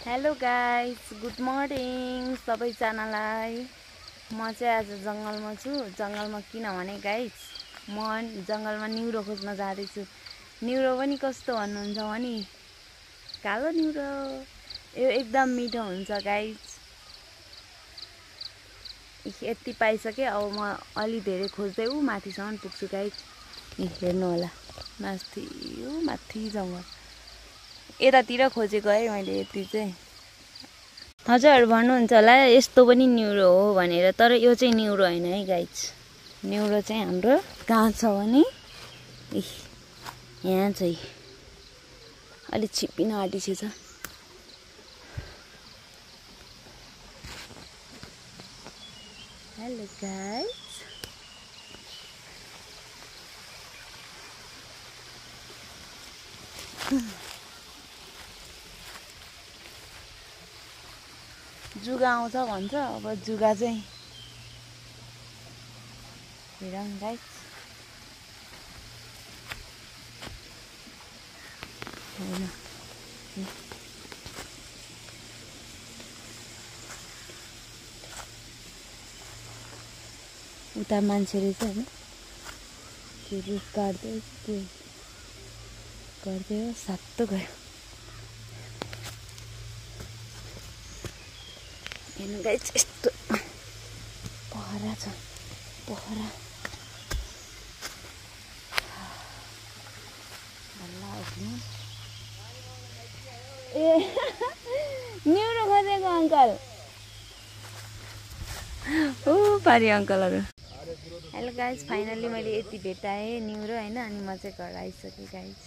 Hello guys, good morning सबैजनालाई। म चाहिँ आज जङ्गलमा छु। जङ्गलमा किनभने गाइस म जङ्गलमा न्युरो खोज्न जाँदैछु। न्युरो पनि कस्तो भन्नुहुन्छ भने कालो न्युरो। यो एकदम मिठो हुन्छ गाइस। यति पाइसकेँ, अब म अलि धेरै खोज्दै माथिसम्म पुग्छु गाइस। हेर्नु होला, माथि जङ्गल यतातिर खोजेको है मैले। यति चाहिँ हजुर भन्नुहुन्छ होला यस्तो पनि न्युरो हो भनेर, तर यो चाहिँ न्युरो होइन है गाइस। न्युरो चाहिँ हाम्रो कहाँ छ भने यहाँ चाहिँ अलि छिप्पिन आँटिसकेछ। हेलो गाइस, जुगा आउँछ भन्छ। अब जुगा चाहिँ हेरौँ गाइस। उता मान्छे रहेछ होइन, त्यो रुख काट्दै त्यो गर्दै हो, सातो गयो। हेर्नु गाइस, यस्तो पहरा छ, पहरा ए न्युरो खोजेको अङ्कल। ओ पारी अङ्कलहरू। हेलो गाइस, फाइनली मैले यति भेटाएँ न्युरो होइन। अनि म चाहिँ घर आइसकेँ गाइस।